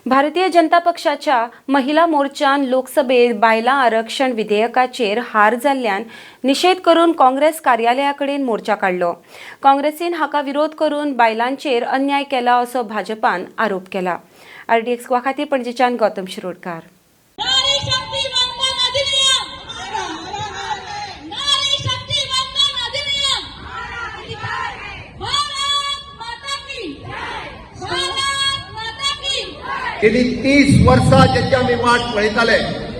भारतीय जनता पक्षाच्या महिला मोर्चान लोकसभेत बायलां आरक्षण विधेयकाचेर हार जाल्ल्यान निषेध करून काँग्रेस कार्यालयाकडेन मोर्चा काढलो। काँग्रेसीन हाका विरोध करून बायलांचेर अन्याय केला असो भाजपान आरोप केला। RDX गोवा खातीर पणजेच्यान गौतम शिरोडकार। गेली 30 वर्सां जेची आमी वाट पळयताले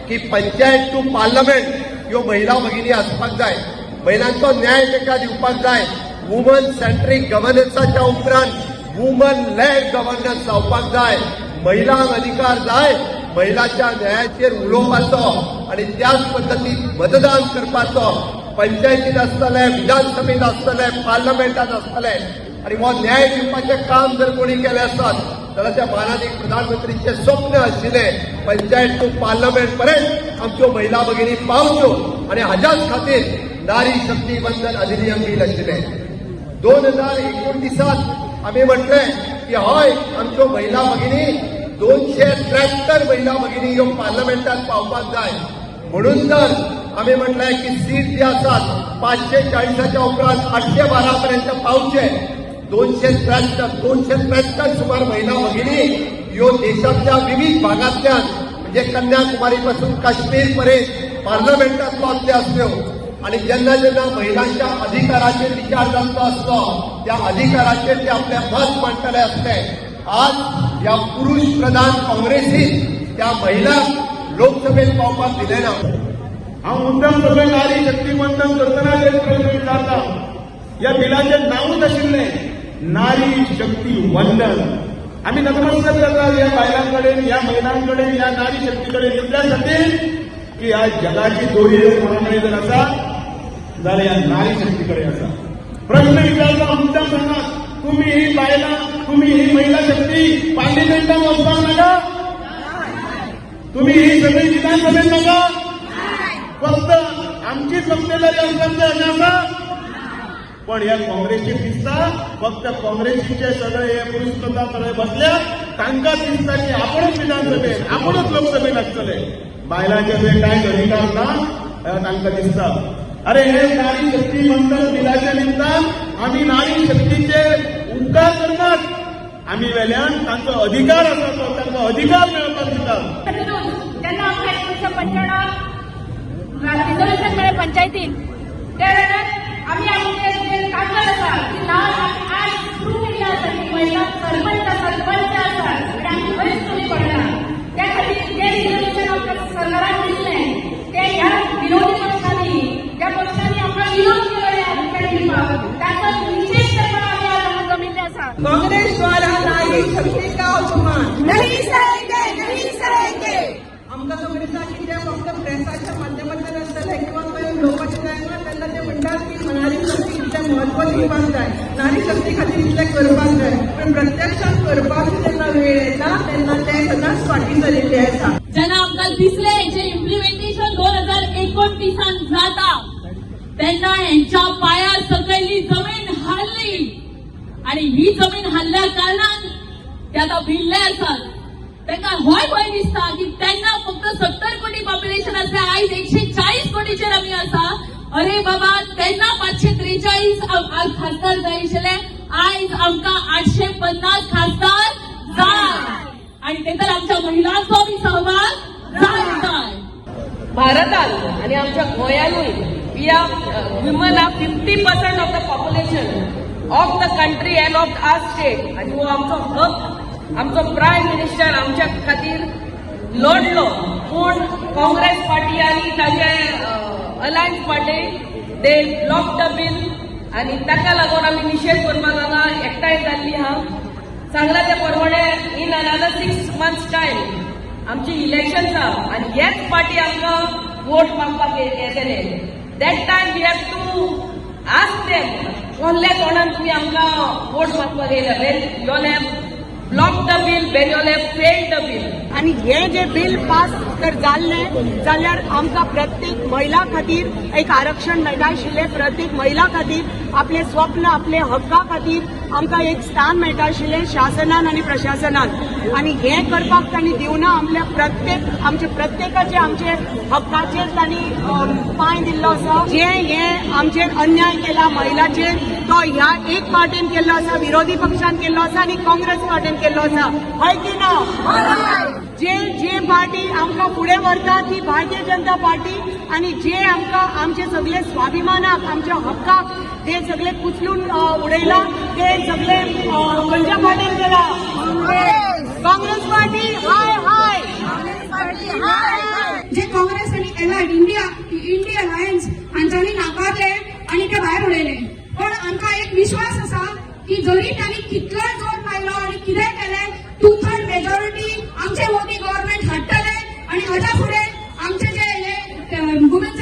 की पंचायत टू पार्लमेंट ह्यो महिला भगिनी आसपाक जाय, महिलांचो न्याय ताका दिवपाक जाय। वुमन सेंट्रीक गव्हर्नन्साच्या उपरांत वुमन लेड गव्हर्नन्स जावपाक जाय। महिलांक अधिकार जाय महिलांच्या न्यायाचेर उलोवपाचो आणि त्याच पद्दतीन मतदान करपाचो। पंचायतीत आसतले, विधानसभेत आसतले, पार्लमेंटात आसतले आणि हो न्याय दिवपाचें काम जर कोणी केलें आसत जाल्यार त्या माननीय प्रधानमंत्रीचे स्वप्न आशिल्लें पंचायत टू पार्लमेंट पर्यंत आमच्यो महिला भगिनी पावच्यो आणि हाच्याच खातीर नारी शक्ती वंदन अधिनियम बील आशिल्लें। 2029 आमी म्हटलें की हय आमच्यो महिला भगिनी 273 महिला भगिनी ह्यो पार्लमेंटात पावपाक जाय। म्हणून तर आमी म्हटलें की सीट जे आसात 540च्या उपरांत 812 पर्यंत पावचे। 273 सुमार महिला भगिनी ह्यो देशाच्या विविध भागांतल्यान म्हणजे कन्याकुमारी पासून काश्मीर पर्यंत पार्लमेंटात पावतल्यो आसल्यो आणि जेन्ना जेन्ना महिलांच्या अधिकाराचेर विचार जाल्लो आसलो त्या अधिकाराचेर ते आपले मत मांडटले आसले। आज या पुरुष प्रधान काँग्रेसीन त्या महिलांक लोकसभेत पावपाक दिले ना। हांव मुद्दाम सगळे नारी शक्ती वंदन करतना जे प्रश्न विचारता या बिलाचें नांवूच आशिल्लें नारी शक्ती वंदन। आम्ही नतमस्तक करतात या बायलांकडेन, या महिलांकडेन, या नारी शक्तीकडेन इतल्या खातीर की आज जगाची जोडी कोणा कडेन जर आसा जाल्यार या नारी शक्तीकडे आसा। प्रश्न विचारता मुद्दाम सांगा, तुम्ही ही बायलां, तुम्ही ही महिला शक्ती पार्लिमेंटात वचपाक नाका? तुम्ही ही सगळी विधानसभेत नाका? फक्त आमची जबाबदारी आसा? पण या काँग्रेसची दिसता फक्त काँग्रेसीचे सगळे हे पुरुष प्रधान सगळे बसल्या तांकां दिसता की आपणच विधानसभेत, आपणच लोकसभेत आसतले। बायलांचे जे कांय अधिकार ना तांकां दिसता। अरे हे नारी शक्ती वंदन बिलाच्या निमतान आमी नारी शक्तीचे उपकार करनात, आमी वेल्यान तांचो अधिकार आसा तो तांकां अधिकार मेळपाक दितात। जेन्ना आमकां 1995 रिझर्वेशन मेळ्ळें पंचायतीन त्या वेळार आमी आमचे जे कागद आसा ती आज प्रूव्ह केल्ली आसा की महिला सरपंच आसात आणि आमी खंयच कमी पडना। त्या खातीर जे रिझर्वेशन आमकां सरकारान दिल्लें ते ह्या विरोधी पक्षांनी ज्या पक्षांनी आमकां विरोध केलो ह्या अधिकार दिवपाक ताचो निषेध करपाक आमी आज हांगा जमिल्ले आसा। कांग्रेस द्वारा नारी शक्ति का अपमान नहीं सहेंगे। आमकां खबर आसा की ते फक्त प्रेसाच्या माध्यमांतल्यान आसतले किंवा खंय उलोवपाचें जायना तेन्ना ते म्हणटात की नारी शक्तीक इतलें म्हत्व दिवपाक जाय, नारी शक्ती खातीर इतलें करपाक जाय, पण प्रत्यक्षात करपाक जेन्ना वेळ येता तेन्ना ते सदांच फाटीं सरिल्ले आसा। जेन्ना आमकां दिसलें जे इम्प्लिमेंटेशन 2029 जाता तेन्ना हेंच्या पायार सकयली जमीन हाल्ली आणि ही जमीन हल्ल्या कारणान ते आतां भिल्ले आसात। तांकां होय भंय दिसता की तेन्ना फक्त 70 कोटी पॉप्युलेशन आसलें, आयज 140 कोटीचेर आमी आसा। अरे बाबा तेन्ना 543 खासदार जाय आशिल्ले, आयज आमकां 850 खासदार जाय आणि ते तर आमच्या महिलांचो बी सहभाग जाय। भारतात आणि आमच्या गोंयानूय women are 50% of the population of the country and of our state आणि हो आमचो हक आमचो प्रायम मिनिस्टर आमच्या खातीर लढलो। पूण काँग्रेस पार्टी आणि ताचे alliance party they block the bill आणि ताका लागून आमी निषेध करपाक हांगा एकठांय जाल्ली आहा। सांगला ते प्रमाणे इन अनदर 6 months टायम आमची इलेक्शन्स आहा आणि हेच पार्टी आमकां वोट मागपाक येतले। That time we have to ask them कोणल्या तोंडान तुमी आमकां वोट मागपाक येयले, when you have block the bill, when you have failed the bill. आणि हे जे बिल पास जर जाल्लें जाल्यार आमकां प्रत्येक महिला खातीर एक आरक्षण मेळटा आशिल्लें, प्रत्येक महिला खातीर आपले स्वप्न, आपले हक्का खातीर आमकां एक स्थान मेळटा आशिल्लें शासनान आनी प्रशासनान, आनी हें करपाक तांणी दिवना. आमचे प्रत्येकाचे आमचे हक्काचेर तांणी पांय दिल्लो आसा. जे हे आमचेर अन्याय केला महिलाचेर तो ह्या एक पार्टीन केल्लो आसा, विरोधी पक्षान केल्लो आसा आनी काँग्रेस पार्टीन केल्लो आसा. हय की ना? जे पार्टी आमकां फुडें व्हरता ती भारतीय जनता पार्टी, आनी जे आमकां आमचे सगळे स्वाभिमानाक आमच्या हक्काक ते सगळे कुचलून उडयला ते सगळे खंयच्या पार्टीन केला? काँग्रेस पार्टी. हाय हाय. जे काँग्रेस आणि एलायड इंडिया अलायन्स हांच्यांनी नाकारले आणि ते भायर उडयले. पण आमकां एक विश्वास आसा की जरी त्यांनी कितलोय जोर लायलो आणि कितें केलें 2/3 मेजॉरिटी आमचे मोदी गव्हर्नमेंट हाडटले आणि हाच्या फुडें आमचे जे वुमेन्स